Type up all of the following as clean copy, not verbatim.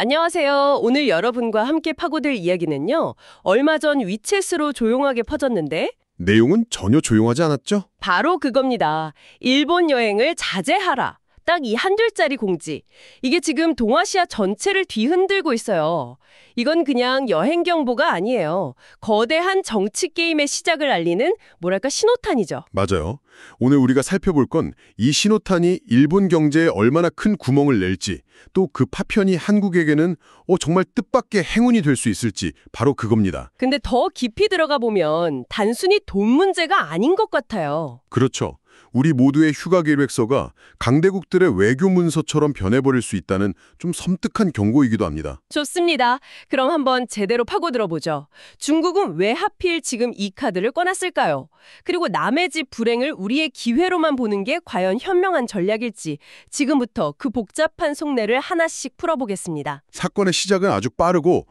안녕하세요. 오늘 여러분과 함께 파고들 이야기는요. 얼마 전 위챗으로 조용하게 퍼졌는데 내용은 전혀 조용하지 않았죠? 바로 그겁니다. 일본 여행을 자제하라. 딱 이 한 줄짜리 공지. 이게 지금 동아시아 전체를 뒤흔들고 있어요. 이건 그냥 여행 경보가 아니에요. 거대한 정치 게임의 시작을 알리는 뭐랄까 신호탄이죠. 맞아요. 오늘 우리가 살펴볼 건 이 신호탄이 일본 경제에 얼마나 큰 구멍을 낼지, 또 그 파편이 한국에게는 정말 뜻밖의 행운이 될 수 있을지 바로 그겁니다. 근데 더 깊이 들어가 보면 단순히 돈 문제가 아닌 것 같아요. 그렇죠. 우리 모두의 휴가 계획서가 강대국들의 외교 문서처럼 변해버릴 수 있다는 좀 섬뜩한 경고이기도 합니다. 좋습니다. 그럼 한번 제대로 파고들어 보죠. 중국은 왜 하필 지금 이 카드를 꺼놨을까요? 그리고 남의 집 불행을 우리의 기회로만 보는 게 과연 현명한 전략일지 지금부터 그 복잡한 속내를 하나씩 풀어보겠습니다. 사건의 시작은 아주 빠르고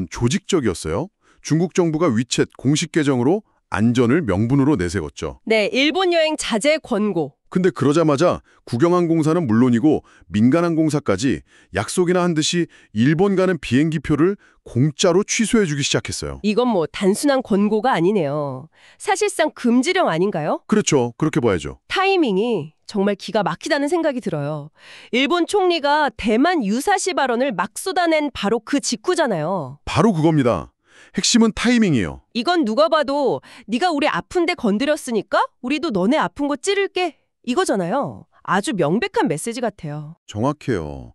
조직적이었어요. 중국 정부가 위챗 공식 계정으로 안전을 명분으로 내세웠죠. 네, 일본 여행 자제 권고. 근데 그러자마자 국영항공사는 물론이고 민간항공사까지 약속이나 한 듯이 일본 가는 비행기표를 공짜로 취소해주기 시작했어요. 이건 뭐 단순한 권고가 아니네요. 사실상 금지령 아닌가요? 그렇죠. 그렇게 봐야죠. 타이밍이 정말 기가 막히다는 생각이 들어요. 일본 총리가 대만 유사시 발언을 막 쏟아낸 바로 그 직후잖아요. 바로 그겁니다. 핵심은 타이밍이에요. 이건 누가 봐도 네가 우리 아픈데 건드렸으니까 우리도 너네 아픈 거 찌를게 이거잖아요. 아주 명백한 메시지 같아요. 정확해요.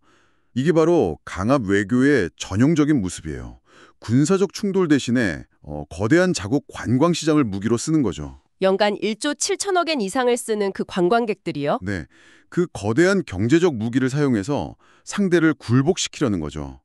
이게 바로 강압 외교의 전형적인 모습이에요. 군사적 충돌 대신에 거대한 자국 관광시장을 무기로 쓰는 거죠. 연간 1조 7천억 엔 이상을 쓰는 그 관광객들이요. 네, 그 거대한 경제적 무기를 사용해서 상대를 굴복시키려는 거죠.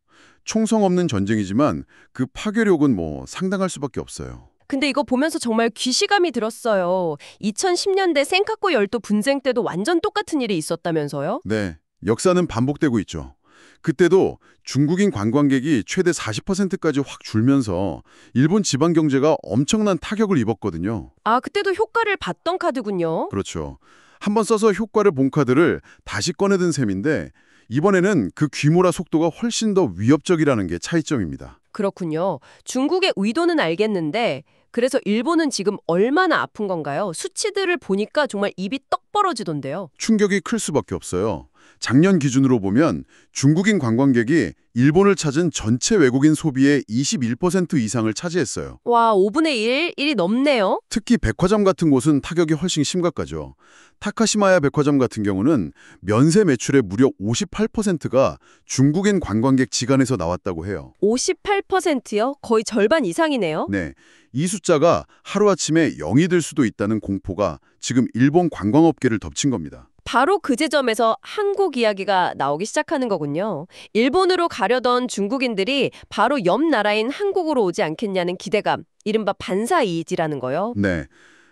총성 없는 전쟁이지만 그 파괴력은 상당할 수밖에 없어요. 근데 이거 보면서 정말 귀시감이 들었어요. 2010년대 센카쿠 열도 분쟁 때도 완전 똑같은 일이 있었다면서요? 네, 역사는 반복되고 있죠. 그때도 중국인 관광객이 최대 40%까지 확 줄면서 일본 지방 경제가 엄청난 타격을 입었거든요. 아, 그때도 효과를 봤던 카드군요. 그렇죠. 한번 써서 효과를 본 카드를 다시 꺼내든 셈인데 이번에는 그 규모라 속도가 훨씬 더 위협적이라는 게 차이점입니다. 그렇군요. 중국의 의도는 알겠는데 그래서 일본은 지금 얼마나 아픈 건가요? 수치들을 보니까 정말 입이 떡 벌어지던데요. 충격이 클 수밖에 없어요. 작년 기준으로 보면 중국인 관광객이 일본을 찾은 전체 외국인 소비의 21% 이상을 차지했어요. 와, 5분의 1이 넘네요. 특히 백화점 같은 곳은 타격이 훨씬 심각하죠. 타카시마야 백화점 같은 경우는 면세 매출의 무려 58%가 중국인 관광객 지간에서 나왔다고 해요. 58%요? 거의 절반 이상이네요. 네, 이 숫자가 하루아침에 0이 될 수도 있다는 공포가 지금 일본 관광업계를 덮친 겁니다. 바로 그 지점에서 한국 이야기가 나오기 시작하는 거군요. 일본으로 가려던 중국인들이 바로 옆 나라인 한국으로 오지 않겠냐는 기대감, 이른바 반사이익이라는 거요. 네,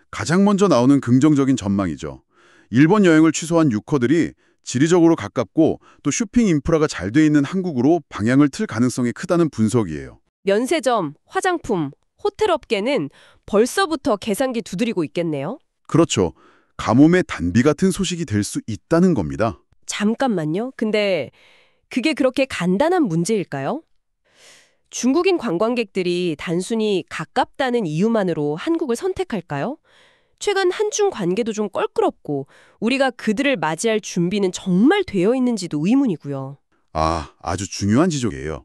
가장 먼저 나오는 긍정적인 전망이죠. 일본 여행을 취소한 유커들이 지리적으로 가깝고 또 쇼핑 인프라가 잘 돼 있는 한국으로 방향을 틀 가능성이 크다는 분석이에요. 면세점, 화장품, 호텔 업계는 벌써부터 계산기 두드리고 있겠네요. 그렇죠. 가뭄의 단비 같은 소식이 될 수 있다는 겁니다. 잠깐만요. 근데 그게 그렇게 간단한 문제일까요? 중국인 관광객들이 단순히 가깝다는 이유만으로 한국을 선택할까요? 최근 한중 관계도 좀 껄끄럽고 우리가 그들을 맞이할 준비는 정말 되어 있는지도 의문이고요. 아주 중요한 지적이에요.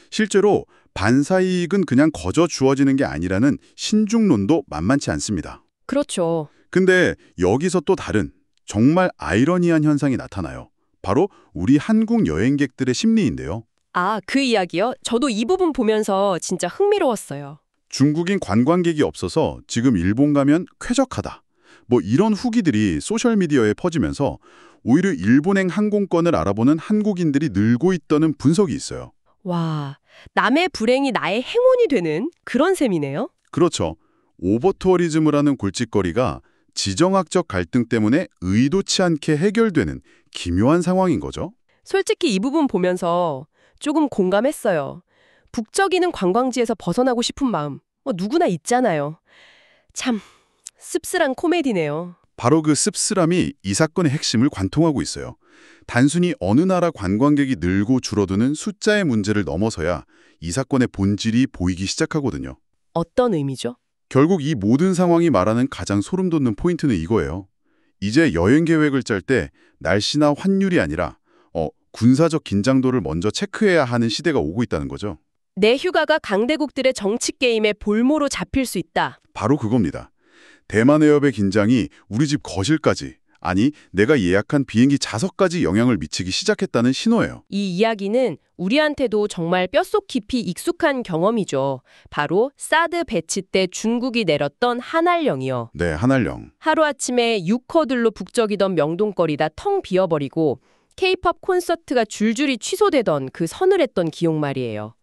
실제로 반사이익은 그냥 거저 주어지는 게 아니라는 신중론도 만만치 않습니다. 그렇죠. 근데 여기서 또 다른 정말 아이러니한 현상이 나타나요. 바로 우리 한국 여행객들의 심리인데요. 아, 그 이야기요? 저도 이 부분 보면서 진짜 흥미로웠어요. 중국인 관광객이 없어서 지금 일본 가면 쾌적하다. 이런 후기들이 소셜미디어에 퍼지면서 오히려 일본행 항공권을 알아보는 한국인들이 늘고 있다는 분석이 있어요. 와, 남의 불행이 나의 행운이 되는 그런 셈이네요. 그렇죠. 오버투어리즘이라는 골칫거리가 지정학적 갈등 때문에 의도치 않게 해결되는 기묘한 상황인 거죠. 솔직히 이 부분 보면서 조금 공감했어요. 북적이는 관광지에서 벗어나고 싶은 마음, 누구나 있잖아요. 참 씁쓸한 코미디네요. 바로 그 씁쓸함이 이 사건의 핵심을 관통하고 있어요. 단순히 어느 나라 관광객이 늘고 줄어드는 숫자의 문제를 넘어서야 이 사건의 본질이 보이기 시작하거든요. 어떤 의미죠? 결국 이 모든 상황이 말하는 가장 소름 돋는 포인트는 이거예요. 이제 여행 계획을 짤 때 날씨나 환율이 아니라 군사적 긴장도를 먼저 체크해야 하는 시대가 오고 있다는 거죠. 내 휴가가 강대국들의 정치 게임에 볼모로 잡힐 수 있다. 바로 그겁니다. 대만 해협의 긴장이 우리 집 거실까지, 아니 내가 예약한 비행기 좌석까지 영향을 미치기 시작했다는 신호예요. 이 이야기는 우리한테도 정말 뼛속 깊이 익숙한 경험이죠. 바로 사드 배치 때 중국이 내렸던 한알령이요. 네, 한알령. 하루아침에 6호들로 북적이던 명동거리다 텅 비어버리고 K-팝 콘서트가 줄줄이 취소되던 그 서늘했던 기억 말이에요.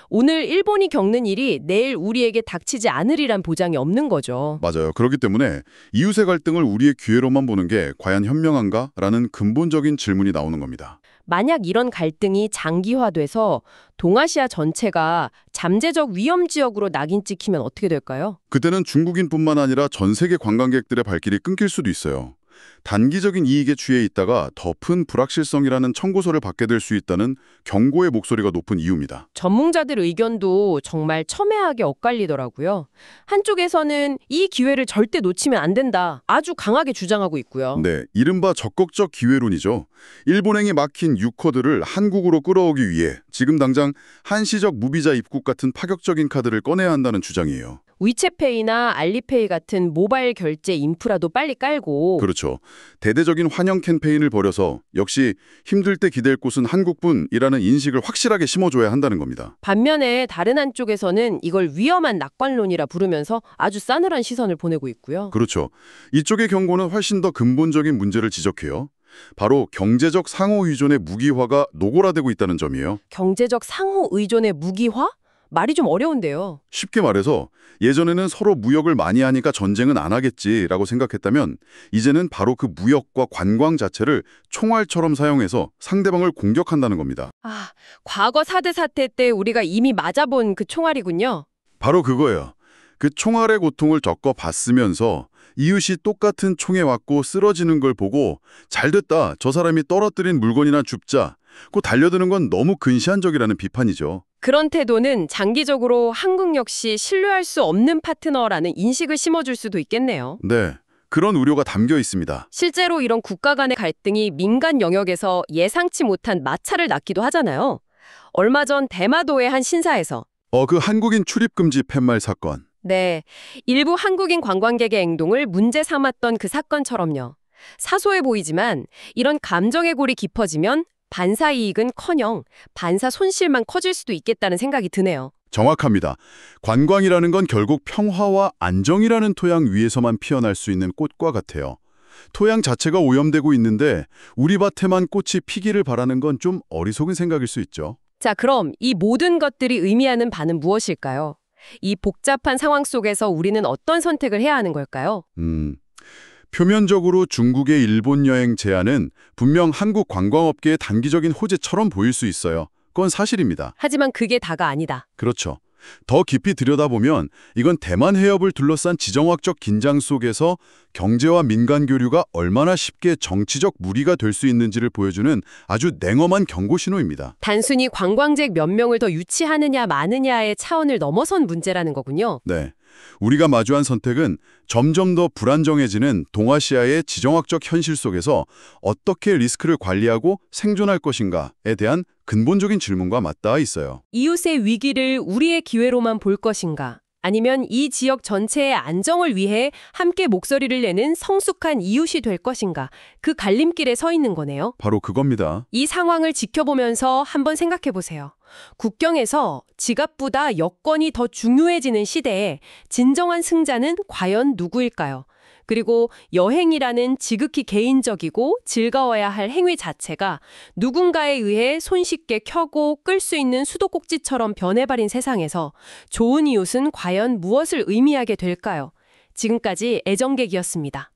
오늘 일본이 겪는 일이 내일 우리에게 닥치지 않으리란 보장이 없는 거죠. 맞아요. 그렇기 때문에 이웃의 갈등을 우리의 기회로만 보는 게 과연 현명한가? 라는 근본적인 질문이 나오는 겁니다. 만약 이런 갈등이 장기화돼서 동아시아 전체가 잠재적 위험 지역으로 낙인 찍히면 어떻게 될까요? 그때는 중국인뿐만 아니라 전 세계 관광객들의 발길이 끊길 수도 있어요. 단기적인 이익에 취해 있다가 더 큰 불확실성이라는 청구서를 받게 될 수 있다는 경고의 목소리가 높은 이유입니다. 전문가들 의견도 정말 첨예하게 엇갈리더라고요. 한쪽에서는 이 기회를 절대 놓치면 안 된다. 아주 강하게 주장하고 있고요. 네, 이른바 적극적 기회론이죠. 일본행이 막힌 유커들을 한국으로 끌어오기 위해 지금 당장 한시적 무비자 입국 같은 파격적인 카드를 꺼내야 한다는 주장이에요. 위챗페이나 알리페이 같은 모바일 결제 인프라도 빨리 깔고 그렇죠. 대대적인 환영 캠페인을 벌여서 역시 힘들 때 기댈 곳은 한국뿐이라는 인식을 확실하게 심어줘야 한다는 겁니다. 반면에 다른 한쪽에서는 이걸 위험한 낙관론이라 부르면서 아주 싸늘한 시선을 보내고 있고요. 그렇죠. 이쪽의 경고는 훨씬 더 근본적인 문제를 지적해요. 바로 경제적 상호 의존의 무기화가 노골화되고 있다는 점이에요. 경제적 상호 의존의 무기화? 말이 좀 어려운데요. 쉽게 말해서 예전에는 서로 무역을 많이 하니까 전쟁은 안 하겠지라고 생각했다면 이제는 바로 그 무역과 관광 자체를 총알처럼 사용해서 상대방을 공격한다는 겁니다. 과거 4대 사태 때 우리가 이미 맞아본 그 총알이군요. 바로 그거예요. 그 총알의 고통을 겪어봤으면서 이웃이 똑같은 총에 맞고 쓰러지는 걸 보고 잘됐다, 저 사람이 떨어뜨린 물건이나 줍자, 그 달려드는 건 너무 근시안적이라는 비판이죠. 그런 태도는 장기적으로 한국 역시 신뢰할 수 없는 파트너라는 인식을 심어줄 수도 있겠네요. 네, 그런 우려가 담겨 있습니다. 실제로 이런 국가 간의 갈등이 민간 영역에서 예상치 못한 마찰을 낳기도 하잖아요. 얼마 전 대마도의 한 신사에서 그 한국인 출입금지 팻말 사건. 네, 일부 한국인 관광객의 행동을 문제 삼았던 그 사건처럼요. 사소해 보이지만 이런 감정의 골이 깊어지면 반사 이익은커녕 반사 손실만 커질 수도 있겠다는 생각이 드네요. 정확합니다. 관광이라는 건 결국 평화와 안정이라는 토양 위에서만 피어날 수 있는 꽃과 같아요. 토양 자체가 오염되고 있는데 우리 밭에만 꽃이 피기를 바라는 건 좀 어리석은 생각일 수 있죠. 자, 그럼 이 모든 것들이 의미하는 바는 무엇일까요? 이 복잡한 상황 속에서 우리는 어떤 선택을 해야 하는 걸까요? 표면적으로 중국의 일본 여행 제한은 분명 한국 관광업계의 단기적인 호재처럼 보일 수 있어요. 그건 사실입니다. 하지만 그게 다가 아니다. 그렇죠. 더 깊이 들여다보면 이건 대만 해협을 둘러싼 지정학적 긴장 속에서 경제와 민간 교류가 얼마나 쉽게 정치적 무리가 될 수 있는지를 보여주는 아주 냉엄한 경고 신호입니다. 단순히 관광객 몇 명을 더 유치하느냐 마느냐의 차원을 넘어선 문제라는 거군요. 네. 우리가 마주한 선택은 점점 더 불안정해지는 동아시아의 지정학적 현실 속에서 어떻게 리스크를 관리하고 생존할 것인가에 대한 근본적인 질문과 맞닿아 있어요. 이웃의 위기를 우리의 기회로만 볼 것인가? 아니면 이 지역 전체의 안정을 위해 함께 목소리를 내는 성숙한 이웃이 될 것인가? 그 갈림길에 서 있는 거네요. 바로 그겁니다. 이 상황을 지켜보면서 한번 생각해 보세요. 국경에서 지갑보다 여권이 더 중요해지는 시대에 진정한 승자는 과연 누구일까요? 그리고 여행이라는 지극히 개인적이고 즐거워야 할 행위 자체가 누군가에 의해 손쉽게 켜고 끌 수 있는 수도꼭지처럼 변해버린 세상에서 좋은 이웃은 과연 무엇을 의미하게 될까요? 지금까지 애정객이었습니다.